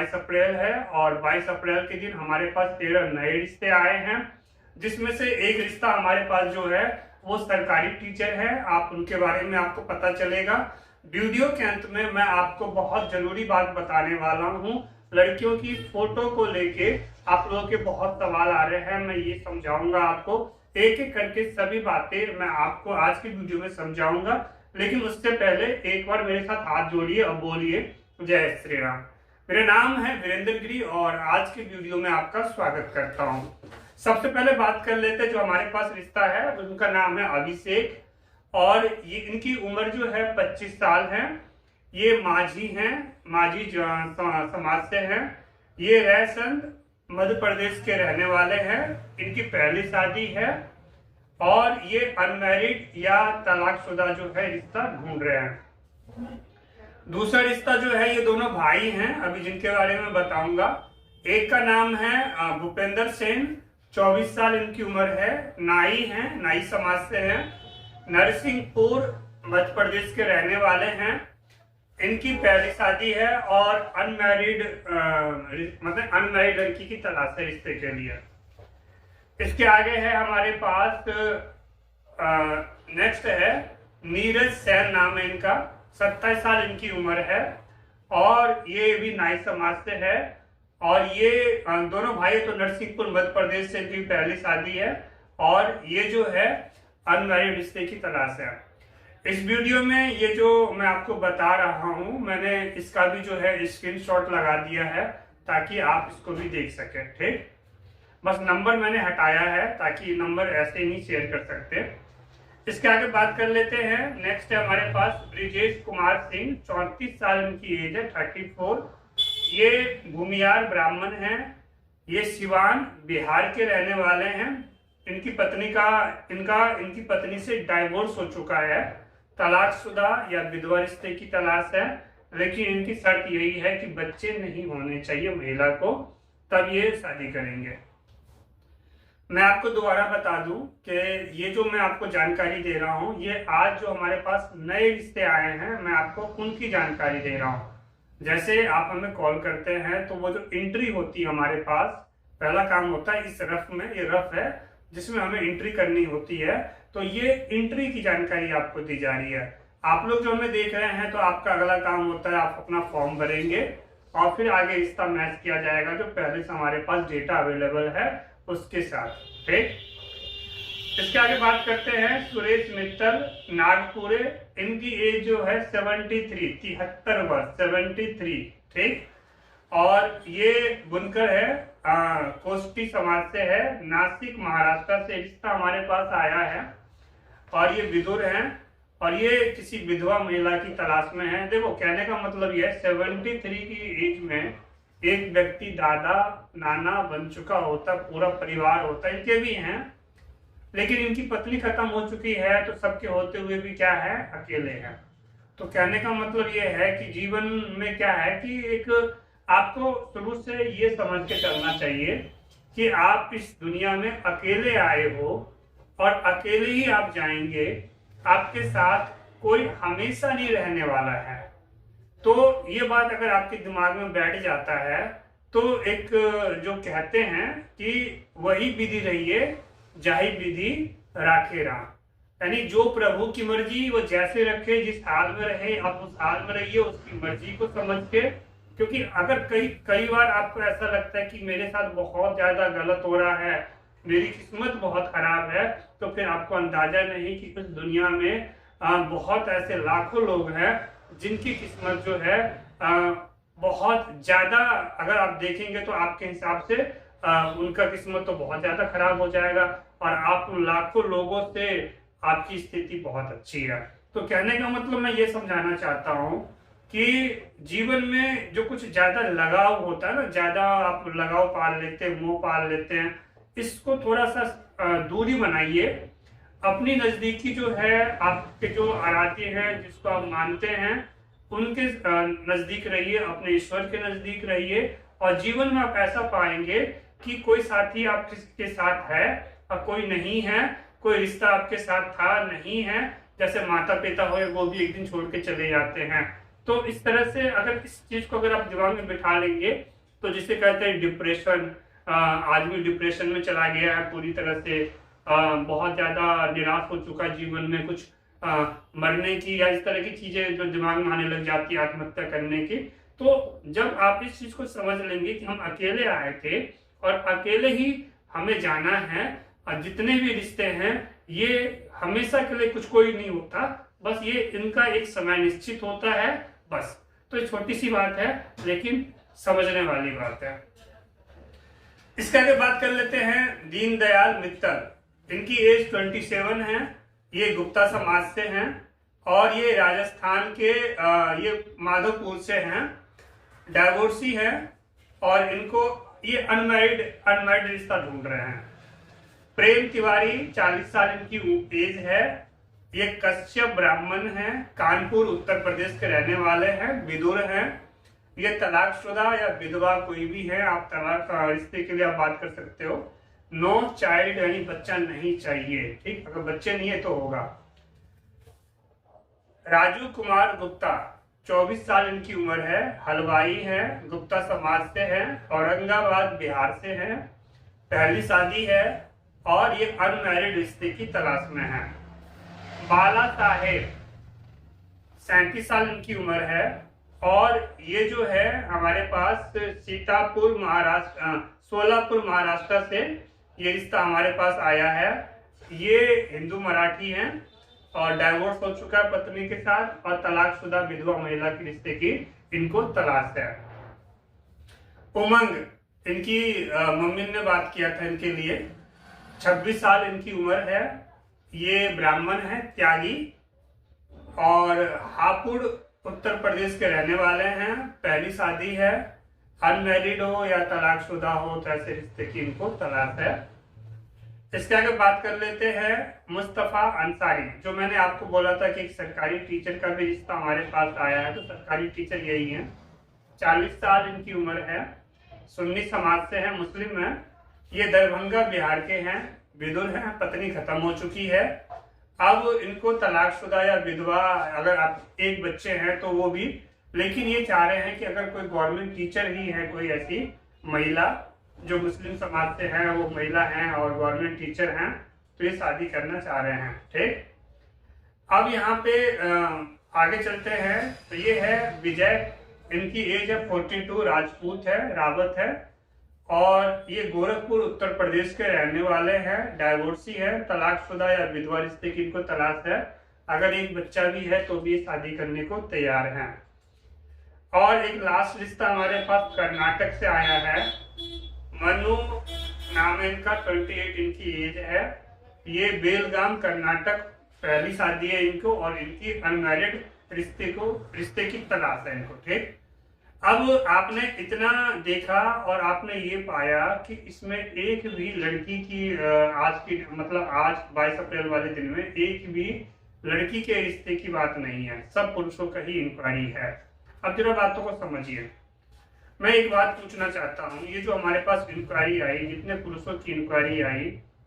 22 अप्रैल है और 22 अप्रैल के दिन हमारे पास 13 नए रिश्ते आए हैं, जिसमें से एक रिश्ता हमारे पास जो है वो सरकारी टीचर है। आप उनके बारे में आपको पता चलेगा। वीडियो के अंत में मैं आपको बहुत जरूरी बात बताने वाला हूँ। लड़कियों की फोटो को लेके आप लोगों के बहुत सवाल आ रहे हैं, मैं ये समझाऊंगा आपको एक एक करके सभी बातें मैं आपको आज की वीडियो में समझाऊंगा। लेकिन उससे पहले एक बार मेरे साथ हाथ जोड़िए और बोलिए जय श्री राम। मेरा नाम है वीरेंद्र गिरी और आज की वीडियो में आपका स्वागत करता हूँ। सबसे पहले बात कर लेते हैं जो हमारे पास रिश्ता है, उनका नाम है अभिषेक और ये इनकी उम्र जो है 25 साल है। ये माझी हैं, माझी समाज से हैं। ये रायसंद मध्य प्रदेश के रहने वाले हैं। इनकी पहली शादी है और ये अनमैरिड या तलाकशुदा जो है रिश्ता ढूंढ रहे हैं। दूसरा रिश्ता जो है ये दोनों भाई हैं, अभी जिनके बारे में बताऊंगा। एक का नाम है भूपेंद्र सेन, 24 साल इनकी उम्र है। नाई हैं, नाई समाज से हैं। नरसिंहपुर मध्य प्रदेश के रहने वाले हैं। इनकी पहली शादी है और अनमैरिड अनमैरिड लड़की की तलाश है रिश्ते के लिए। इसके आगे है हमारे पास नेक्स्ट है नीरज सैन, नाम है इनका। 27 साल इनकी उम्र है और ये भी नाई समाज से है। और ये दोनों भाई तो नरसिंहपुर मध्य प्रदेश से इनकी पहली शादी है और ये जो है अनमैरिड रिश्ते की तलाश है। इस वीडियो में ये जो मैं आपको बता रहा हूं, मैंने इसका भी जो है स्क्रीनशॉट लगा दिया है ताकि आप इसको भी देख सकें। ठीक, बस नंबर मैंने हटाया है ताकि नंबर ऐसे नहीं शेयर कर सकते। इसके आगे बात कर लेते हैं। नेक्स्ट है हमारे पास ब्रिजेश कुमार सिंह, 34 साल इनकी एज है, 34। ये भूमियार ब्राह्मण हैं। ये सिवान बिहार के रहने वाले हैं। इनकी पत्नी से डाइवोर्स हो चुका है। तलाकशुदा या विधवा रिश्ते की तलाश है, लेकिन इनकी शर्त यही है कि बच्चे नहीं होने चाहिए महिला को, तब ये शादी करेंगे। मैं आपको दोबारा बता दूं कि ये जो मैं आपको जानकारी दे रहा हूं, ये आज जो हमारे पास नए रिश्ते आए हैं, मैं आपको उनकी जानकारी दे रहा हूं। जैसे आप हमें कॉल करते हैं तो वो जो एंट्री होती है हमारे पास, पहला काम होता है इस रफ में, ये रफ है जिसमें हमें एंट्री करनी होती है, तो ये एंट्री की जानकारी आपको दी जा रही है। आप लोग जो हमें देख रहे हैं तो आपका अगला काम होता है आप अपना फॉर्म भरेंगे और फिर आगे रिश्ता मैच किया जाएगा जो पहले से हमारे पास डेटा अवेलेबल है उसके साथ। ठीक, इसके आगे बात करते हैं सुरेश मित्तल, नागपुरे। इनकी एज जो है 73 वर्ष, 73। ठीक, और ये बुनकर है, कोष्टी समाज से है, नासिक महाराष्ट्र से रिश्ता हमारे पास आया है और ये विदुर हैं और ये किसी विधवा महिला की तलाश में है। देखो कहने का मतलब ये है 73 की एज में एक व्यक्ति दादा नाना बन चुका होता, पूरा परिवार होता, इनके भी हैं, लेकिन इनकी पत्नी खत्म हो चुकी है, तो सबके होते हुए भी क्या है, अकेले हैं। तो कहने का मतलब ये है कि जीवन में क्या है कि एक आपको शुरू से ये समझ के चलना चाहिए कि आप इस दुनिया में अकेले आए हो और अकेले ही आप जाएंगे। आपके साथ कोई हमेशा नहीं रहने वाला है। तो ये बात अगर आपके दिमाग में बैठ जाता है तो एक जो कहते हैं कि वही विधि रहिए जाहि विधि राखे राम, यानी जो प्रभु की मर्जी वो जैसे रखे, जिस हाल में रहे आप उस हाल में रहिए उसकी मर्जी को समझ के। क्योंकि अगर कई बार आपको ऐसा लगता है कि मेरे साथ बहुत ज्यादा गलत हो रहा है, मेरी किस्मत बहुत खराब है, तो फिर आपको अंदाजा नहीं कि इस दुनिया में बहुत ऐसे लाखों लोग हैं जिनकी किस्मत जो है बहुत ज्यादा, अगर आप देखेंगे तो आपके हिसाब से उनका किस्मत तो बहुत ज्यादा खराब हो जाएगा और आप उन लाखों लोगों से आपकी स्थिति बहुत अच्छी है। तो कहने का मतलब मैं ये समझाना चाहता हूँ कि जीवन में जो कुछ ज्यादा लगाव होता है ना, ज्यादा आप लगाव पाल लेते हैं, मोह पाल लेते हैं, इसको थोड़ा सा दूरी बनाइए। अपनी नजदीकी जो है, आपके जो आराध्य हैं जिसको आप मानते हैं उनके नजदीक रहिए, अपने ईश्वर के नजदीक रहिए और जीवन में आप ऐसा पाएंगे कि कोई साथी आपके साथ है और कोई नहीं है, कोई रिश्ता आपके साथ था नहीं है। जैसे माता पिता हुए वो भी एक दिन छोड़ के चले जाते हैं, तो इस तरह से अगर इस चीज को अगर आप दिमाग में बिठा लेंगे तो जिसे कहते हैं डिप्रेशन, आदमी डिप्रेशन में चला गया है पूरी तरह से, बहुत ज्यादा निराश हो चुका है जीवन में, कुछ मरने की या इस तरह की चीजें जो दिमाग में आने लग जाती है, आत्महत्या करने की। तो जब आप इस चीज को समझ लेंगे कि हम अकेले आए थे और अकेले ही हमें जाना है, और जितने भी रिश्ते हैं ये हमेशा के लिए कुछ कोई नहीं होता, बस ये इनका एक समय निश्चित होता है बस। तो ये छोटी सी बात है लेकिन समझने वाली बात है। इसके आगे बात कर लेते हैं दीनदयाल मित्तल। इनकी एज 27 है, ये गुप्ता समाज से हैं और ये राजस्थान के ये माधोपुर से हैं, डाइवोर्सी हैं और इनको ये अनमैरिड रिश्ता ढूंढ रहे हैं। प्रेम तिवारी 40 साल इनकी एज है, ये कश्यप ब्राह्मण हैं, कानपुर उत्तर प्रदेश के रहने वाले हैं, विदुर हैं। ये तलाकशुदा या विधवा कोई भी है, आप तलाक रिश्ते के लिए आप बात कर सकते हो। नो चाइल्ड यानी बच्चा नहीं चाहिए, ठीक, अगर बच्चे नहीं है तो होगा। राजू कुमार गुप्ता 24 साल इनकी उम्र है, हलवाई है, गुप्ता समाज से हैं, औरंगाबाद बिहार से हैं, पहली शादी है और ये अनमैरिड रिश्ते की तलाश में है। बाला साहेब 37 साल इनकी उम्र है और ये जो है हमारे पास सीतापुर महाराष्ट्र, सोलापुर महाराष्ट्र से ये रिश्ता हमारे पास आया है। ये हिंदू मराठी हैं और डाइवोर्स हो चुका है पत्नी के साथ और तलाकशुदा विधवा महिला के रिश्ते की इनको तलाश है। उमंग, इनकी मम्मी ने बात किया था इनके लिए, 26 साल इनकी उम्र है, ये ब्राह्मण है, त्यागी और हापुड़ उत्तर प्रदेश के रहने वाले हैं, पहली शादी है, अनमैरिड हो या तलाकशुदा हो तो ऐसे रिश्ते की इनको तलाश है। इसके आगे बात कर लेते हैं मुस्तफा अंसारी। जो मैंने आपको बोला था कि एक सरकारी टीचर का भी रिश्ता हमारे पास आया है, तो सरकारी टीचर यही है, 40 साल इनकी उम्र है, सुन्नी समाज से है, मुस्लिम है, ये दरभंगा बिहार के हैं, विदुर हैं, पत्नी खत्म हो चुकी है। अब इनको तलाकशुदा या विधवा, अगर आप एक बच्चे हैं तो वो भी, लेकिन ये चाह रहे हैं कि अगर कोई गवर्नमेंट टीचर ही है, कोई ऐसी महिला जो मुस्लिम समाज से है, वो महिला हैं और गवर्नमेंट टीचर हैं, तो ये शादी करना चाह रहे हैं, ठीक। अब यहाँ पे आगे चलते हैं, तो ये है विजय, इनकी एज है 42, राजपूत है, रावत है और ये गोरखपुर उत्तर प्रदेश के रहने वाले हैं, डाइवोर्सी है, तलाकशुदा या विधवा रिश्ते की इनको तलाश है, अगर एक बच्चा भी है तो भी शादी करने को तैयार हैं। और एक लास्ट रिश्ता हमारे पास कर्नाटक से आया है, मनु नाम है इनका, 28 इनकी एज है, ये बेलगाम कर्नाटक, पहली शादी है इनको और इनकी अनमैरिड रिश्ते की तलाश है इनको, ठीक। अब आपने इतना देखा और आपने ये पाया कि इसमें एक भी लड़की की आज की मतलब आज 22 अप्रैल वाले दिन में एक भी लड़की के रिश्ते की बात नहीं है, सब पुरुषों का ही इंक्वायरी है। अब जरा बातों को समझिए, मैं एक बात पूछना चाहता हूँ, ये जो हमारे पास इंक्वायरी आई, जितने पुरुषों की इंक्वायरी आई,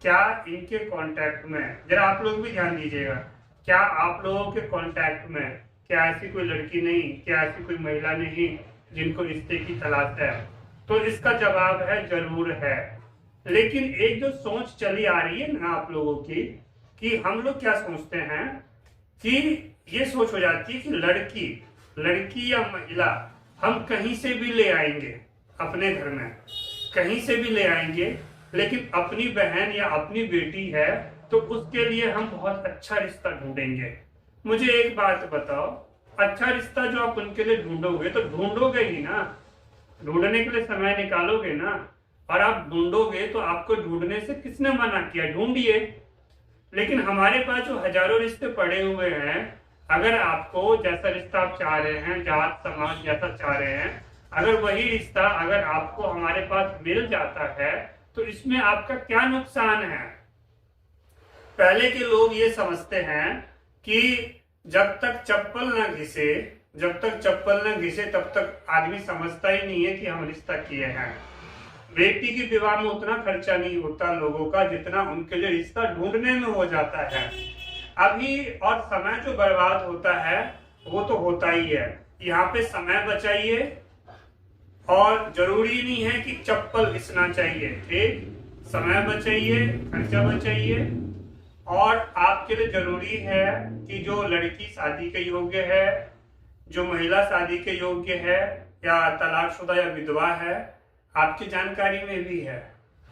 क्या इनके कांटेक्ट में, जरा आप लोग भी ध्यान दीजिएगा, क्या आप लोगों के कांटेक्ट में क्या ऐसी कोई लड़की नहीं, क्या ऐसी कोई महिला नहीं जिनको रिश्ते की तलाश है? तो इसका जवाब है जरूर है। लेकिन एक जो सोच चली आ रही है ना आप लोगों की, कि हम लोग क्या सोचते हैं कि ये सोच हो जाती है कि लड़की या महिला हम कहीं से भी ले आएंगे, अपने घर में कहीं से भी ले आएंगे, लेकिन अपनी बहन या अपनी बेटी है तो उसके लिए हम बहुत अच्छा रिश्ता ढूंढेंगे। मुझे एक बात बताओ, अच्छा रिश्ता जो आप उनके लिए ढूंढोगे तो ढूंढोगे ही ना, ढूंढने के लिए समय निकालोगे ना, और आप ढूंढोगे तो आपको ढूंढने से किसने मना किया, ढूंढिए। लेकिन हमारे पास जो हजारों रिश्ते पड़े हुए हैं, अगर आपको जैसा रिश्ता आप चाह रहे हैं, जात समाज जैसा चाह रहे हैं, अगर वही रिश्ता अगर आपको हमारे पास मिल जाता है तो इसमें आपका क्या नुकसान है? पहले के लोग ये समझते हैं कि जब तक चप्पल न घिसे तब तक आदमी समझता ही नहीं है कि हम रिश्ता किए हैं। बेटी के विवाह में उतना खर्चा नहीं होता लोगों का जितना उनके लिए रिश्ता ढूंढने में हो जाता है। अभी और समय जो बर्बाद होता है वो तो होता ही है। यहाँ पे समय बचाइए, और जरूरी नहीं है कि चप्पल घिसना चाहिए, ठीक। समय बचाइए, खर्चा बचाइए, और आपके लिए जरूरी है कि जो लड़की शादी के योग्य है, जो महिला शादी के योग्य है, या तलाकशुदा या विधवा है, आपकी जानकारी में भी है,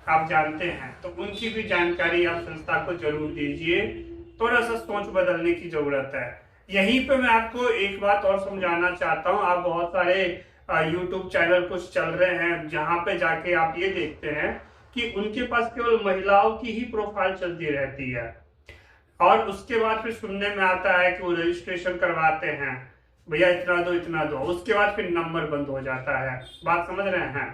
आप जानते हैं, तो उनकी भी जानकारी आप संस्था को जरूर दीजिए। थोड़ा सा सोच बदलने की जरूरत है। यहीं पे मैं आपको एक बात और समझाना चाहता हूँ। आप बहुत सारे यूट्यूब चैनल कुछ चल रहे हैं जहां पे जाके आप ये देखते हैं कि उनके पास केवल महिलाओं की ही प्रोफाइल चलती रहती है, और उसके बाद फिर सुनने में आता है कि वो रजिस्ट्रेशन करवाते हैं, भैया इतना दो इतना दो, उसके बाद फिर नंबर बंद हो जाता है। बात समझ रहे हैं।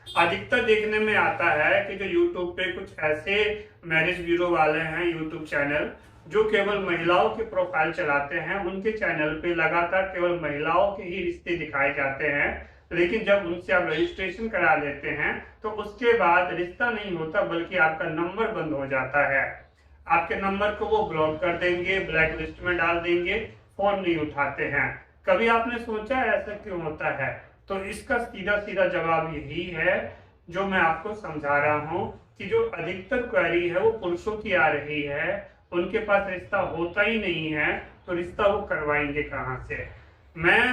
अधिकतर देखने में आता है कि जो यूट्यूब पे कुछ ऐसे मैरिज ब्यूरो वाले हैं यूट्यूब चैनल, जो केवल महिलाओं के प्रोफाइल चलाते हैं, उनके चैनल पे लगातार केवल महिलाओं के ही रिश्ते दिखाए जाते हैं, लेकिन जब उनसे आप रजिस्ट्रेशन करा लेते हैं तो उसके बाद रिश्ता नहीं होता, बल्कि आपका नंबर बंद हो जाता है। आपके नंबर को वो ब्लॉक कर देंगे, ब्लैक लिस्ट में डाल देंगे, फोन नहीं उठाते हैं। कभी आपने सोचा ऐसा क्यों होता है? तो इसका सीधा सीधा जवाब यही है जो मैं आपको समझा रहा हूं, कि जो अधिकतर क्वेरी है वो पुरुषों की आ रही है, उनके पास रिश्ता होता ही नहीं है, तो रिश्ता वो करवाएंगे कहां से। मैं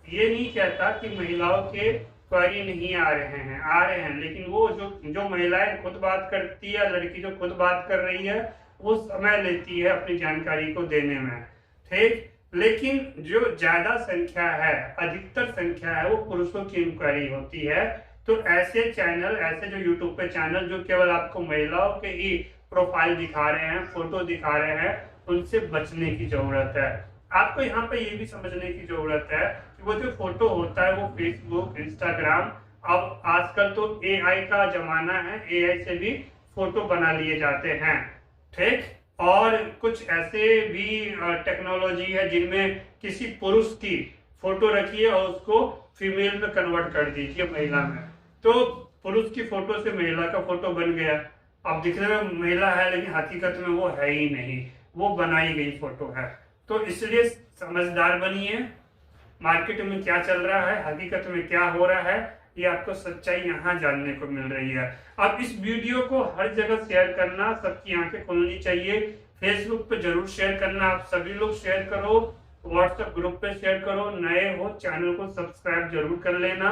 ये नहीं कहता कि महिलाओं के क्वेरी नहीं आ रहे हैं, आ रहे हैं, लेकिन वो जो महिलाएं खुद बात करती है, लड़की जो खुद बात कर रही है, वो समय लेती है अपनी जानकारी को देने में, ठीक। लेकिन जो ज्यादा संख्या है, अधिकतर संख्या है, वो पुरुषों की इंक्वायरी होती है। तो ऐसे चैनल, ऐसे जो यूट्यूब पे चैनल जो केवल आपको महिलाओं के ही प्रोफाइल दिखा रहे हैं, फोटो दिखा रहे हैं, उनसे बचने की जरूरत है। आपको यहाँ पे ये भी समझने की जरूरत है कि वो जो फोटो होता है वो फेसबुक, इंस्टाग्राम, अब आजकल तो एआई का जमाना है, एआई से भी फोटो बना लिए जाते हैं, ठीक। और कुछ ऐसे भी टेक्नोलॉजी है जिनमें किसी पुरुष की फोटो रखिए और उसको फीमेल में कन्वर्ट कर दीजिए, महिला में, तो पुरुष की फोटो से महिला का फोटो बन गया। अब दिखने में महिला है लेकिन हकीकत में वो है ही नहीं, वो बनाई गई फोटो है। तो इसलिए समझदार बनिए, मार्केट में क्या चल रहा है, हकीकत में क्या हो रहा है, ये आपको सच्चाई यहाँ जानने को मिल रही है। अब इस वीडियो को हर जगह शेयर करना, सबकी आंखें खोलनी चाहिए। फेसबुक पे जरूर शेयर करना, आप सभी लोग शेयर करो, व्हाट्सएप ग्रुप पे शेयर करो, नए हो चैनल को सब्सक्राइब जरूर कर लेना,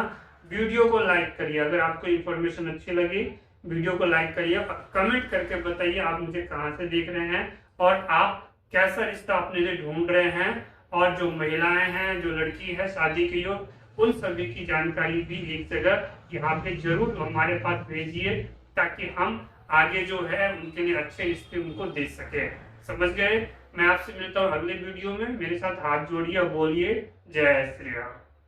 वीडियो को लाइक करिए। अगर आपको इन्फॉर्मेशन अच्छी लगी, वीडियो को लाइक करिए, कमेंट करके बताइए आप मुझे कहाँ से देख रहे हैं और आप कैसा रिश्ता अपने लिए ढूंढ रहे हैं। और जो महिलाएं हैं, जो लड़की है शादी के योग, उन सभी की जानकारी भी एक जगह यहाँ पे जरूर हमारे पास भेजिए, ताकि हम आगे जो है उनके लिए अच्छे रिश्ते उनको दे सके। समझ गए? मैं आपसे मिलता हूँ अगले वीडियो में। मेरे साथ हाथ जोड़िए और बोलिए जय श्री राम।